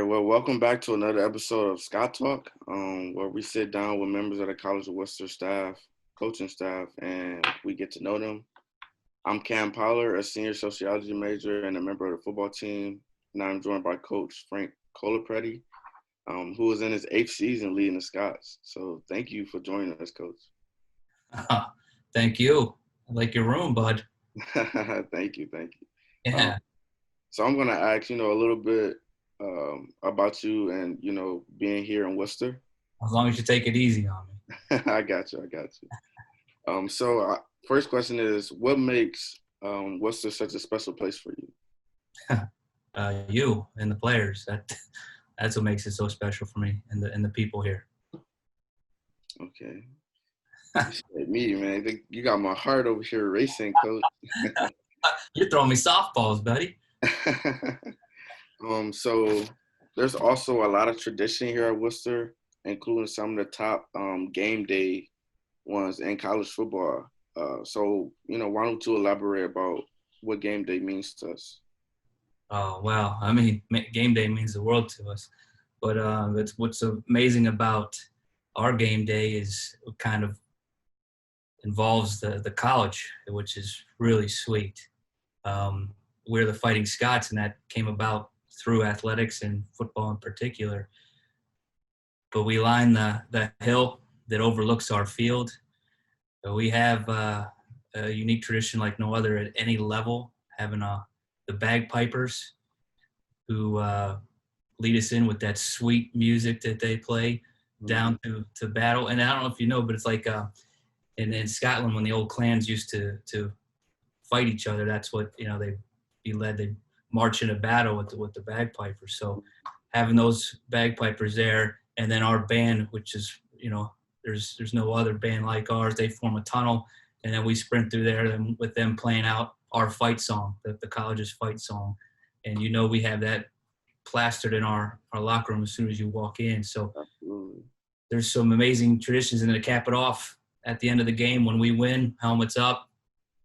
well, welcome back to another episode of Scot Talk, where we sit down with members of the College of Wooster staff, coaching staff, and we get to know them. I'm Cam Pollard, a senior sociology major and a member of the football team, and I'm joined by Coach Frank Colaprete, who is in his 8th season leading the Scots. So thank you for joining us, Coach. Thank you. I like your room, bud. Thank you. Yeah. So I'm going to ask, a little bit about you and, being here in Worcester. As long as you take it easy on me. I got you. So first question is, what makes Worcester such a special place for you? You and the players. That's what makes it so special for me and the people here. Okay. Me, man. I think you got my heart over here racing, Coach. You're throwing me softballs, buddy. So there's also a lot of tradition here at Worcester, including some of the top game day ones in college football. So why don't you elaborate about what game day means to us? Oh, well, I mean, game day means the world to us. But what's amazing about our game day is it kind of involves the college, which is really sweet. We're the Fighting Scots, and that came about through athletics and football in particular. But we line the hill that overlooks our field. We have a unique tradition like no other at any level, having the bagpipers who lead us in with that sweet music that they play down to battle. And I don't know if you know, but it's like in Scotland when the old clans used to fight each other, that's what, they'd be led. They'd march into battle with the bagpipers. So having those bagpipers there, and then our band, which is, there's no other band like ours. They form a tunnel, and then we sprint through there with them playing out our fight song, the college's fight song. And we have that plastered in our locker room as soon as you walk in. So there's some amazing traditions, and to cap it off at the end of the game when we win, helmets up,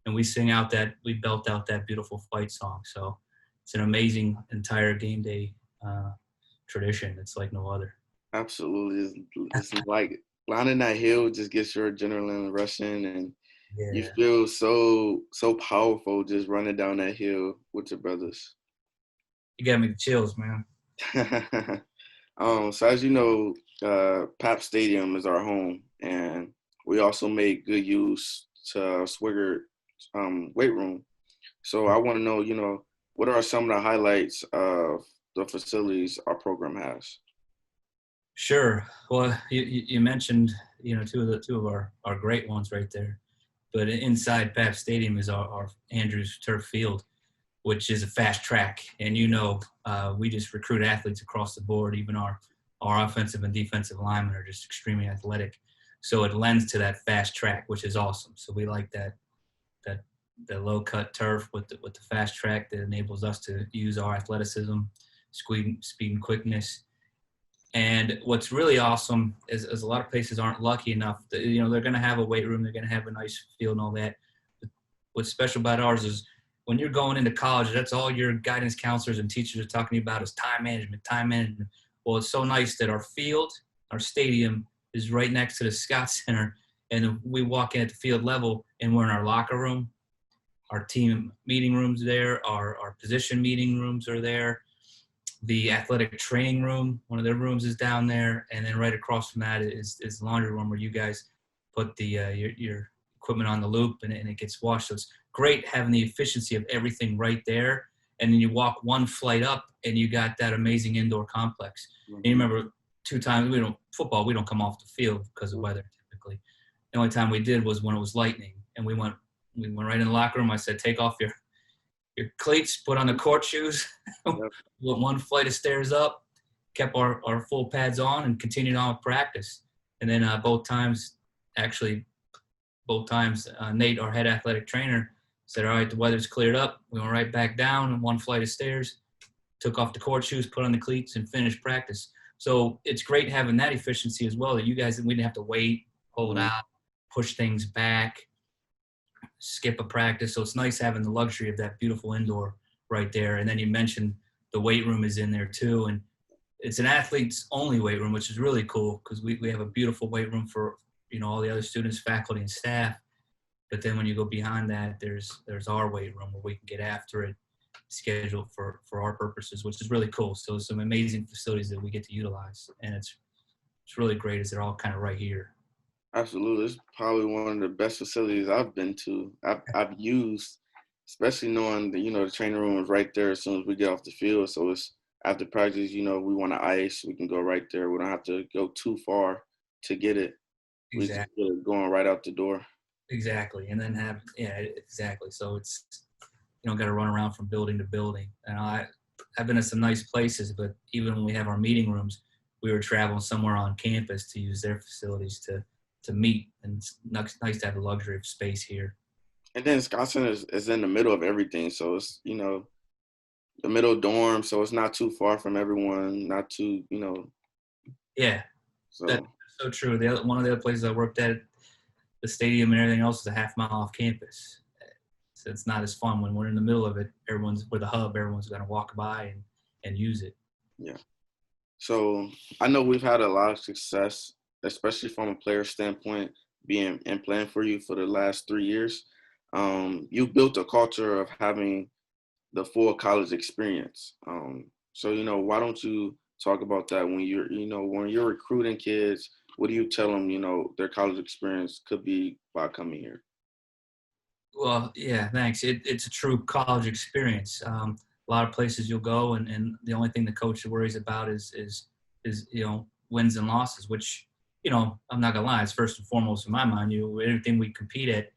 and we we belt out that beautiful fight song. So it's an amazing entire game day tradition. It's like no other. Absolutely. It's like lining that hill just gets your adrenaline rushing, and you feel so powerful just running down that hill with your brothers. You got me the chills, man. So as you know, Pap Stadium is our home, and we also make good use to Swigert weight room. So I want to know, what are some of the highlights of the facilities our program has? Sure. Well, you mentioned, two of our great ones right there. But inside Pap Stadium is our Andrews Turf Field, which is a fast track. And we just recruit athletes across the board. Even our offensive and defensive linemen are just extremely athletic. So it lends to that fast track, which is awesome. So we like that the low cut turf with the fast track that enables us to use our athleticism, speed and quickness. And what's really awesome is a lot of places aren't lucky enough that, they're going to have a weight room, they're going to have a nice field and all that. But what's special about ours is when you're going into college, that's all your guidance counselors and teachers are talking about is time management. Well, it's so nice that our field, our stadium is right next to the Scott Center, and we walk in at the field level and we're in our locker room. Our team meeting rooms there, our position meeting rooms are there. The athletic training room, one of their rooms is down there, and then right across from that is the laundry room where you guys put the your equipment on the loop and it gets washed. So it's great having the efficiency of everything right there, and then you walk one flight up and you got that amazing indoor complex. And you remember 2 times we don't come off the field because of weather typically. The only time we did was when it was lightning, and we went right in the locker room. I said, take off your cleats, put on the court shoes, with one flight of stairs up, kept our full pads on, and continued on with practice. And then both times, Nate, our head athletic trainer, said, all right, the weather's cleared up. We went right back down and one flight of stairs, took off the court shoes, put on the cleats, and finished practice. So it's great having that efficiency as well, that you guys, we didn't have to wait, hold out, push things back, skip a practice. So it's nice having the luxury of that beautiful indoor right there. And then you mentioned the weight room is in there too. And it's an athlete's only weight room, which is really cool because we have a beautiful weight room for, all the other students, faculty, and staff. But then when you go behind that, there's our weight room where we can get after it, scheduled for our purposes, which is really cool. So some amazing facilities that we get to utilize, and it's really great as they're all kind of right here. Absolutely. It's probably one of the best facilities I've been to. I've used, especially knowing that, the training room is right there as soon as we get off the field. So it's after practice, we want to ice, we can go right there. We don't have to go too far to get it. We just Exactly. get it going right out the door. Exactly. And then exactly. So it's, got to run around from building to building. And I've been in some nice places, but even when we have our meeting rooms, we were traveling somewhere on campus to use their facilities to meet. And it's nice to have the luxury of space here. And then Scotland is in the middle of everything. So it's, the middle dorm. So it's not too far from everyone, not too, Yeah, so. that's so true. One of the other places I worked at, the stadium and everything else is a half mile off campus. So it's not as fun when we're in the middle of it. We're the hub. Everyone's going to walk by and use it. Yeah. So I know we've had a lot of success, especially from a player standpoint, being and playing for you for the last 3 years. You've built a culture of having the full college experience. So, why don't you talk about that when you're recruiting kids? What do you tell them, their college experience could be by coming here? Well, yeah, thanks. It's a true college experience. A lot of places you'll go, and the only thing the coach worries about is wins and losses, which, I'm not gonna lie, it's first and foremost in my mind. Everything we compete at,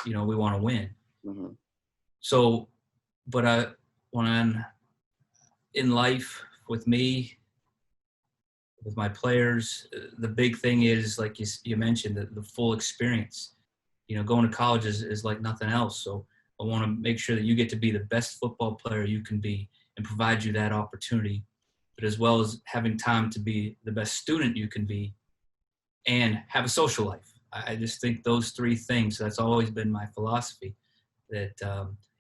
we want to win. Mm-hmm. So, but when in life with me, with my players, the big thing is, like you mentioned, the full experience. Going to college is like nothing else. So I want to make sure that you get to be the best football player you can be and provide you that opportunity, but as well as having time to be the best student you can be and have a social life. I just think those three things, that's always been my philosophy, that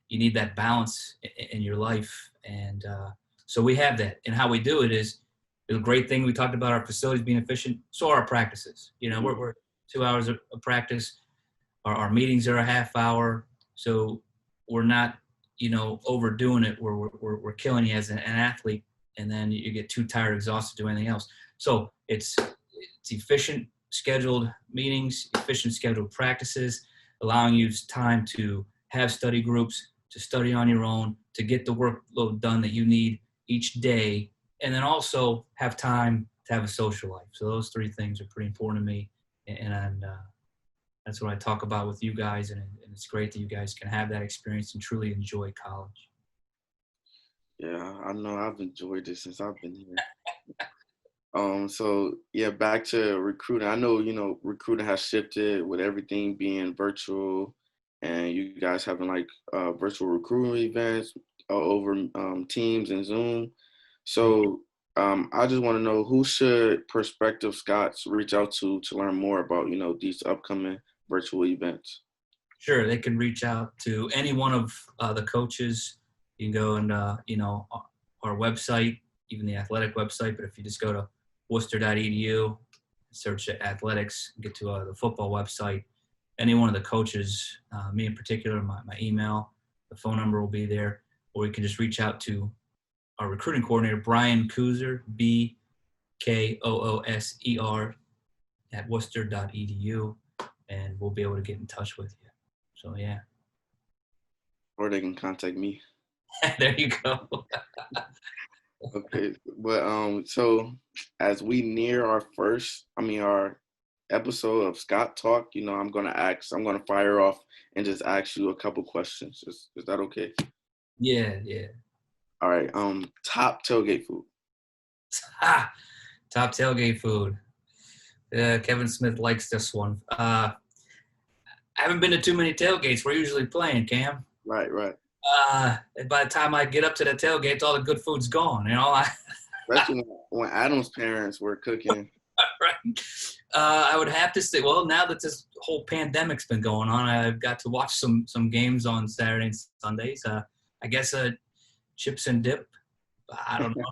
you need that balance in your life. And so we have that. And how we do it is a great thing. We talked about our facilities being efficient. So are our practices. We're 2 hours of practice. Our meetings are a half hour, so we're not, overdoing it. We're killing you as an athlete, and then you get too tired, exhausted to do anything else. So it's efficient, scheduled meetings, efficient, scheduled practices, allowing you time to have study groups, to study on your own, to get the workload done that you need each day, and then also have time to have a social life. So those three things are pretty important to me, and that's what I talk about with you guys, and it's great that you guys can have that experience and truly enjoy college. Yeah, I know I've enjoyed this since I've been here. So yeah, back to recruiting. I know, recruiting has shifted with everything being virtual, and you guys having like virtual recruiting events over Teams and Zoom. So I just want to know, who should prospective Scots reach out to learn more about, these upcoming virtual events? Sure, they can reach out to any one of the coaches. You can go and, our website, even the athletic website, but if you just go to worcester.edu, search athletics, get to the football website, any one of the coaches, me in particular, my email, the phone number will be there, or you can just reach out to our recruiting coordinator, Brian Kooser, BKOOSER, at worcester.edu, and we'll be able to get in touch with you. So, yeah. Or they can contact me. There you go. Okay, but so as we near our episode of Scot Talk, I'm gonna fire off and just ask you a couple questions. Is that okay? Yeah. All right. Top tailgate food. Top tailgate food. Kevin Smith likes this one. I haven't been to too many tailgates. We're usually playing, Cam. Right. By the time I get up to the tailgates, all the good food's gone. Especially when Adam's parents were cooking. Right. I would have to say, well, now that this whole pandemic's been going on, I've got to watch some games on Saturdays and Sundays. I guess chips and dip. I don't know.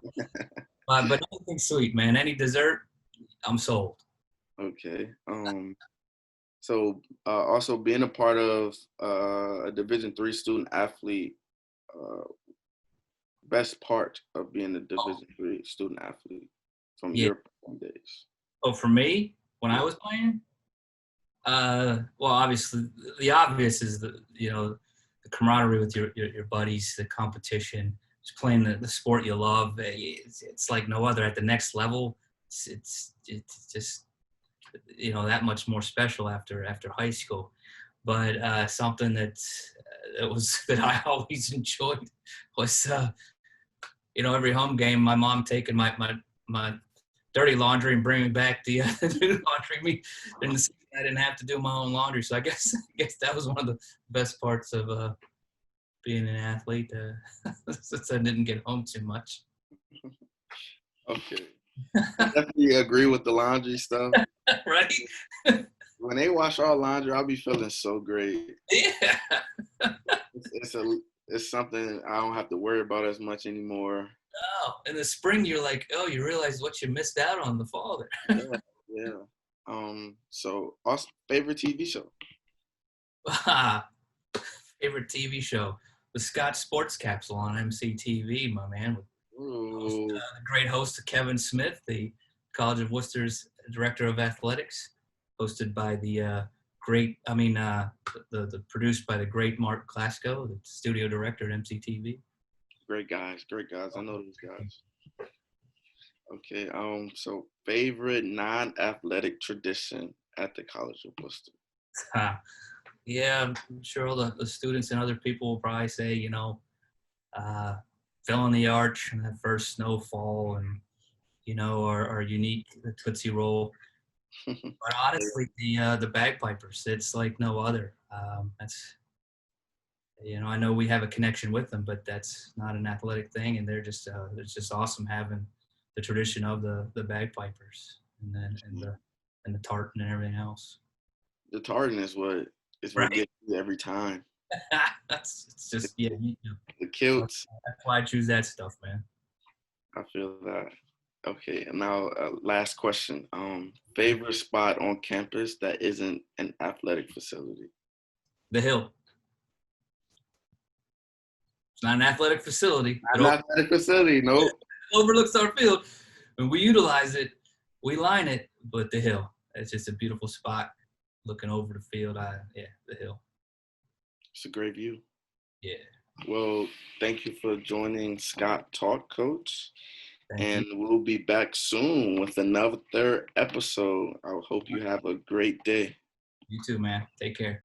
But anything sweet, man. Any dessert, I'm sold. Okay. So also being a part of a Division III student athlete, uh, best part of being a Division III student athlete from Yeah. your days. Oh, for me, when I was playing, well, obviously, the obvious is the camaraderie with your buddies, the competition, just playing the sport you love. It's like no other. At the next level, it's just that much more special after high school. But something that I always enjoyed was every home game, my mom taking my dirty laundry and bringing back the new laundry. I didn't have to do my own laundry, so I guess that was one of the best parts of being an athlete, since I didn't get home too much. Okay. I definitely agree with the laundry stuff. Right? When they wash our laundry, I'll be feeling so great. Yeah. It's something I don't have to worry about as much anymore. Oh, in the spring, you're like, oh, you realize what you missed out on the fall there. Yeah. So, also, favorite TV show? Favorite TV show, the Scot Sports Capsule on MCTV, my man. The great host Kevin Smith, the College of Wooster's director of athletics, hosted by the produced by the great Mark Klasko, the studio director at MCTV. Great guys. I know those guys. Okay. So favorite non-athletic tradition at the College of Wooster? Yeah, I'm sure all the students and other people will probably say, filling the arch and that first snowfall, and our unique Tootsie Roll. But honestly, the bagpipers, it's like no other. That's I know we have a connection with them, but that's not an athletic thing, and they're just it's just awesome having the tradition of the bagpipers and the tartan and everything else. The tartan is what Right. gets you every time. It's just The kilts. That's why I choose that stuff, man. I feel that. Okay, and now last question. Favorite spot on campus that isn't an athletic facility? The Hill. It's not an athletic facility. An athletic facility, nope. It overlooks our field. When we utilize it, we line it, but the Hill. It's just a beautiful spot looking over the field. The Hill. It's a great view. Yeah. Well, thank you for joining Scot Talk, Coach. Thank you. We'll be back soon with another episode. I hope you have a great day. You too, man. Take care.